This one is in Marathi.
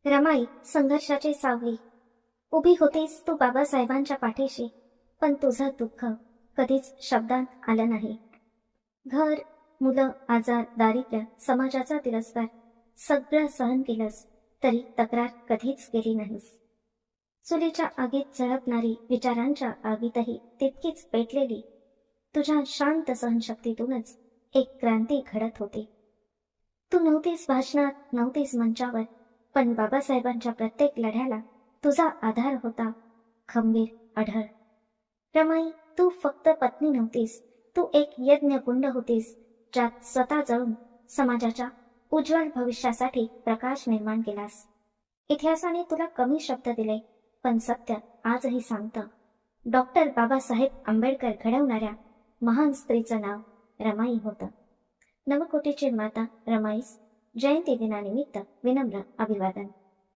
रमाई संघर्षाची सावली. उभी होतीस तू बाबासाहेबांच्या पाठीशी, पण तुझं दुःख कधीच शब्दांत आलं नाही. घर, मुलं, आजार, दारिद्र्य, समाजाचा तिरस्कार सगळं सहन केलंस, तरी तक्रार कधीच केली नाहीस. चुलीच्या आगीत झळकणारी विचारांच्या आगीतही तितकीच पेटलेली तुझ्या शांत सहनशक्तीतूनच एक क्रांती घडत होती. तू नव्हतीस भाषणात, नव्हतीस मंचावर, पण बाबासाहेबांच्या प्रत्येक लढ्याला तुझा आधार होता, खंबीर, अढळ. रमाई, तू फक्त पत्नी नव्हतीस, तू एक यज्ञकुंड होतीस, ज्यात स्वतः जळून समाजाच्या उज्ज्वल भविष्यासाठी प्रकाश निर्माण केलास. इतिहासाने तुला कमी शब्द दिले, पण सत्य आजही सांगतं. डॉक्टर बाबासाहेब आंबेडकर घडवणाऱ्या महान स्त्रीचं नाव रमाई होतं. नवकोटीची माता रमाईस जयंती दिनानिमित्त विनम्र अभिवादन.